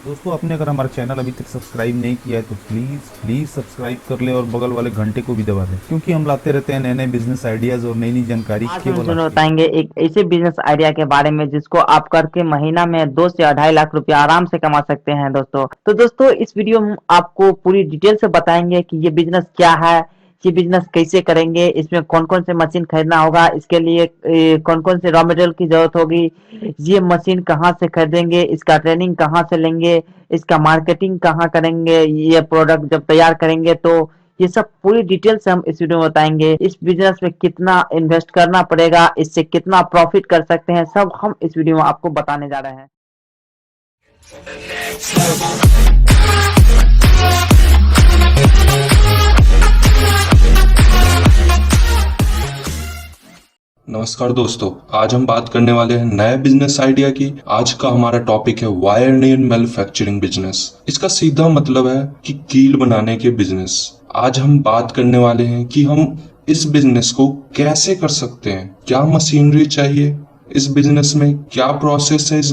दोस्तों आपने अगर हमारा चैनल अभी तक सब्सक्राइब नहीं किया है तो प्लीज़ सब्सक्राइब कर ले और बगल वाले घंटे को भी दबा दें, क्योंकि हम लाते रहते हैं नए नए बिजनेस आइडियाज़ और नई नई जानकारी आज हम केवल तुम्हें आपके लिए। बताएंगे एक ऐसे बिजनेस आइडिया के बारे में जिसको आप करके महीना में 2 से 2.5 लाख रुपया आराम से कमा सकते हैं दोस्तों। तो दोस्तों इस वीडियो में आपको पूरी डिटेल से बताएंगे कि ये बिजनेस क्या है, ये बिजनेस कैसे करेंगे, इसमें कौन कौन से मशीन खरीदना होगा, इसके लिए कौन कौन से रॉ मटेरियल की जरूरत होगी, ये मशीन कहाँ से खरीदेंगे, इसका ट्रेनिंग कहाँ से लेंगे, इसका मार्केटिंग कहाँ करेंगे, ये प्रोडक्ट जब तैयार करेंगे तो ये सब पूरी डिटेल से हम इस वीडियो में बताएंगे। इस बिजनेस में कितना इन्वेस्ट करना पड़ेगा, इससे कितना प्रॉफिट कर सकते हैं, सब हम इस वीडियो में आपको बताने जा रहे हैं। नमस्कार दोस्तों, आज हम बात करने वाले हैं नए बिजनेस आइडिया की। आज का हमारा टॉपिक है वायर नेल मैन्युफैक्चरिंग बिजनेस। इसका सीधा मतलब है कि कील बनाने के बिजनेस। आज हम बात करने वाले हैं कि हम इस बिजनेस को कैसे कर सकते हैं, क्या मशीनरी चाहिए इस बिजनेस में, क्या प्रोसेस है इस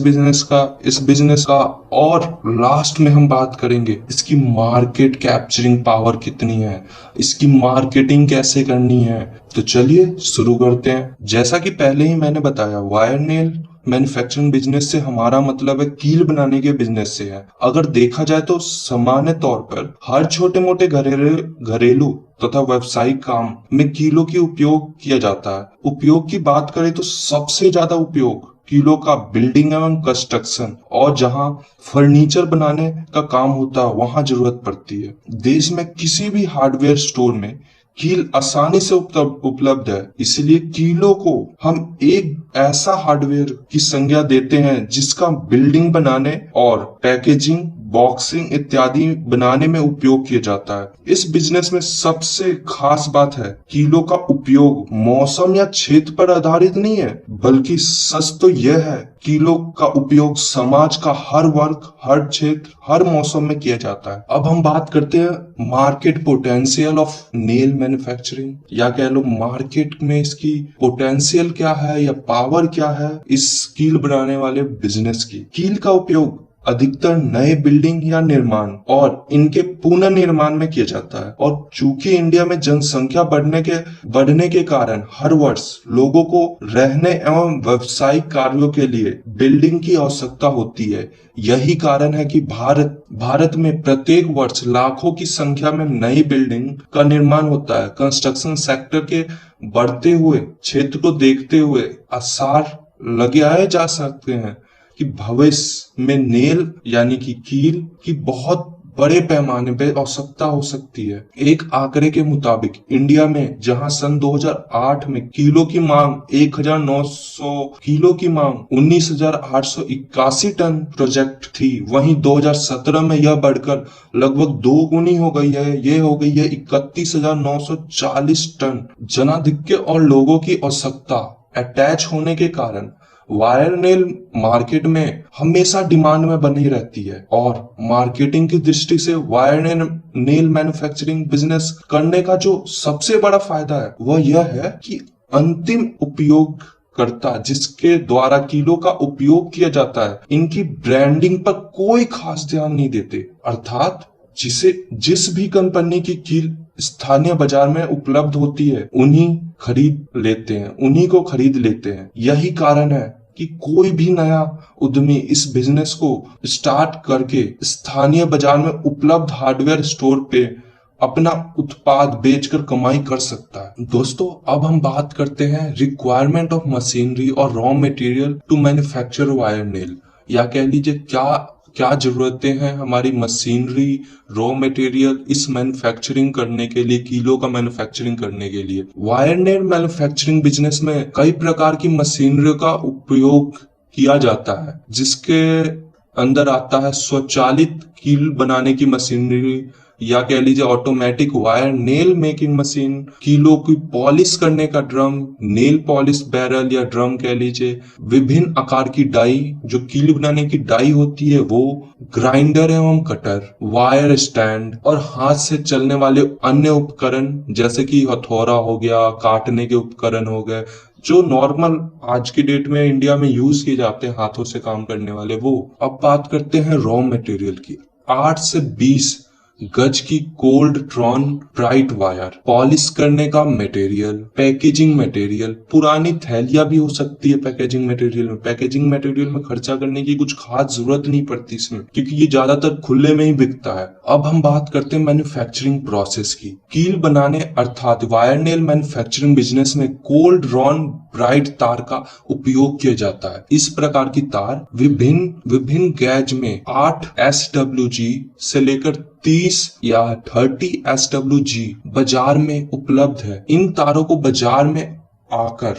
बिजनेस का और लास्ट में हम बात करेंगे इसकी मार्केट कैप्चरिंग पावर कितनी है, इसकी मार्केटिंग कैसे करनी है। तो चलिए शुरू करते हैं। जैसा कि पहले ही मैंने बताया, वायर नेल मैन्युफैक्चरिंग बिजनेस से हमारा मतलब है कील बनाने के बिजनेस से है। अगर देखा जाए तो सामान्य तौर पर हर छोटे मोटे घरेलू तथा व्यावसायिक काम में कीलों की उपयोग किया जाता है। उपयोग की बात करें तो सबसे ज्यादा उपयोग कीलों का बिल्डिंग एवं कंस्ट्रक्शन और जहां फर्नीचर बनाने का काम होता है वहां जरूरत पड़ती है। देश में किसी भी हार्डवेयर स्टोर में कील आसानी से उपलब्ध है, इसलिए कीलों को हम एक ऐसा हार्डवेयर की संज्ञा देते हैं जिसका बिल्डिंग बनाने और पैकेजिंग, बॉक्सिंग इत्यादि बनाने में उपयोग किया जाता है। इस बिजनेस में सबसे खास बात है कीलों का उपयोग मौसम या क्षेत्र पर आधारित नहीं है, बल्कि सच तो यह है कीलों का उपयोग समाज का हर वर्ग, हर क्षेत्र, हर मौसम में किया जाता है। अब हम बात करते हैं market potential of nail manufacturing, या कह लो मार्केट में इसकी पोटेंशियल क्या है या पावर क्या है इस कील बनाने वाले बिजनेस की। कील का उपयोग अधिकतर नए बिल्डिंग या निर्माण और इनके पुनर्निर्माण में किया जाता है, और चूंकि इंडिया में जनसंख्या बढ़ने के कारण हर वर्ष लोगों को रहने एवं व्यावसायिक कार्यों के लिए बिल्डिंग की आवश्यकता होती है। यही कारण है कि भारत में प्रत्येक वर्ष लाखों की संख्या में नई बिल्डिंग का निर्माण होता है। कंस्ट्रक्शन सेक्टर के बढ़ते हुए क्षेत्र को देखते हुए आसार लगाए जा सकते हैं कि भविष्य में नेल यानी कि कील की बहुत बड़े पैमाने पे आवश्यकता हो सकती है। एक आंकड़े के मुताबिक इंडिया में जहां सन 2008 में कीलों की मांग 1900 किलो की मांग 19,881 टन प्रोजेक्ट थी, वहीं 2017 में यह बढ़कर लगभग 2 गुनी हो गई है। यह हो गई है 31,940 टन। जनाधिक्य और लोगों की आवश्यकता अटैच होने के कारण वायर नेल मार्केट में हमेशा डिमांड में बनी रहती है, और मार्केटिंग की दृष्टि से वायर नेल मैन्युफैक्चरिंग बिजनेस करने का जो सबसे बड़ा फायदा है वह यह है कि अंतिम उपयोगकर्ता जिसके द्वारा कीलों का उपयोग किया जाता है, इनकी ब्रांडिंग पर कोई खास ध्यान नहीं देते। अर्थात जिस भी कंपनी की कील स्थानीय बाजार में उपलब्ध होती है उन्हीं को खरीद लेते हैं। यही कारण है कि कोई भी नया उद्यमी इस बिजनेस को स्टार्ट करके स्थानीय बाजार में उपलब्ध हार्डवेयर स्टोर पे अपना उत्पाद बेचकर कमाई कर सकता है। दोस्तों अब हम बात करते हैं रिक्वायरमेंट ऑफ मशीनरी और raw material to manufacture wire nail, या कह लीजिए क्या जरूरतें हैं हमारी मशीनरी, रॉ मटेरियल इस मैन्युफैक्चरिंग करने के लिए, कीलों का मैन्युफैक्चरिंग करने के लिए। वायर नेल मैन्युफैक्चरिंग बिजनेस में कई प्रकार की मशीनरी का उपयोग किया जाता है, जिसके अंदर आता है स्वचालित कील बनाने की मशीनरी, या कह लीजिए automatic wire nail making machine, कीलों की पॉलिश करने का ड्रम, नेल पॉलिश बैरल या ड्रम कह लीजिए, विभिन्न आकार की डाई जो कील बनाने की डाई होती है वो, ग्राइंडर एवं कटर, वायर स्टैंड और हाथ से चलने वाले अन्य उपकरण जैसे कि हथौड़ा हो गया, काटने के उपकरण हो गए, जो नॉर्मल आज की डेट में इंडिया में यूज किए जाते हैं हाथों से काम करने वाले वो। अब बात करते हैं रॉ मटेरियल की। 8 से 20 गज की cold drawn bright wire, polish करने का मटेरियल, पैकेजिंग मटेरियल, पुरानी थैलियां भी हो सकती है पैकेजिंग मटेरियल में। पैकेजिंग मटेरियल में खर्चा करने की कुछ खास जरूरत नहीं पड़ती इसमें, क्योंकि ये ज्यादातर खुले में ही बिकता है। अब हम बात करते हैं मैन्युफैक्चरिंग प्रोसेस की। कील बनाने अर्थात वायर नेल मैन्युफैक्चरिंग बिजनेस में कोल्ड ड्रॉन ब्राइट तार का उपयोग किया जाता है। इस प्रकार की तार विभिन्न गैज में 8 SWG से लेकर 30 या 30 SWG बाजार में उपलब्ध है। इन तारों को बाजार में आकर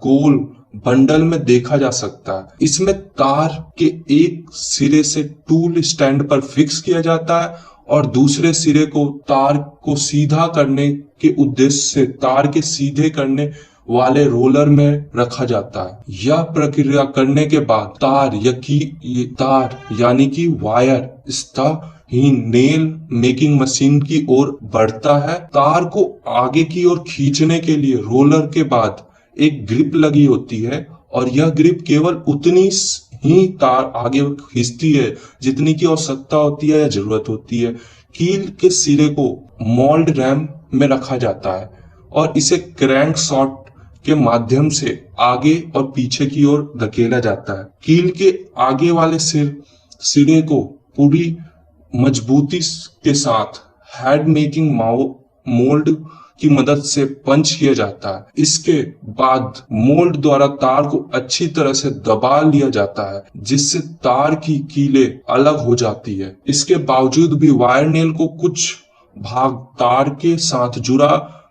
गोल बंडल में देखा जा सकता है। इसमें तार के एक सिरे से टूल स्टैंड पर फिक्स किया जाता है और दूसरे सिरे को तार को सीधा करने के उद्देश्य से तार के सीधे करने वाले रोलर में रखा जाता है। यह प्रक्रिया करने के बाद तार यानी कि वायर ही नेल मेकिंग मशीन की ओर बढ़ता है। तार को आगे की ओर खींचने के लिए रोलर के बाद एक ग्रिप लगी होती है और यह ग्रिप केवल उतनी ही तार आगे खींचती है जितनी की आवश्यकता होती है या जरूरत होती है। कील के सिरे को मोल्ड रैम में रखा जाता है और इसे क्रैंक शॉट के माध्यम से आगे और पीछे की ओर धकेला जाता है। कील के आगे वाले सिरे को पूरी मजबूती के साथ हैंड मेकिंग मोल्ड की मदद से पंच किया जाता है। इसके बाद मोल्ड द्वारा तार को अच्छी तरह से दबा लिया जाता है जिससे तार की कीलें अलग हो जाती है। इसके बावजूद भी वायर नेल को कुछ भाग तार के साथ जुड़ा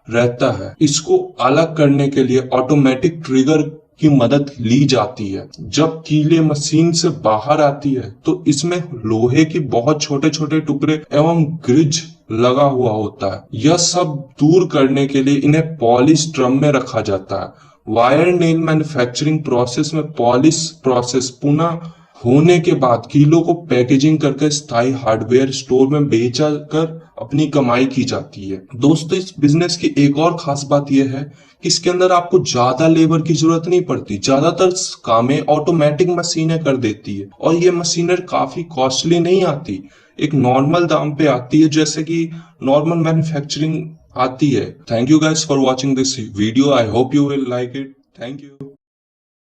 रहता है। इसको अलग करने के लिए ऑटोमेटिक ट्रिगर की मदद ली जाती है। जब कीलें मशीन से बाहर आती है तो इसमें लोहे की बहुत छोटे छोटे टुकड़े एवं ग्रिज लगा हुआ होता है। यह सब दूर करने के लिए इन्हें पॉलिश ड्रम में रखा जाता है। वायर नेल मैन्युफैक्चरिंग प्रोसेस में पॉलिश प्रोसेस पुनः होने के बाद कीलों को पैकेजिंग करके स्थायी हार्डवेयर स्टोर में बेचा कर अपनी कमाई की जाती है। दोस्तों, इस बिजनेस की एक और खास बात यह है कि इसके अंदर आपको ज्यादा लेबर की जरूरत नहीं पड़ती। ज्यादातर कामें ऑटोमेटिक मशीनें कर देती है और ये मशीनें काफी कॉस्टली नहीं आती, एक नॉर्मल दाम पे आती है जैसे कि नॉर्मल मैन्युफैक्चरिंग आती है। Thank you guys for watching this video. I hope you will like it. Thank you.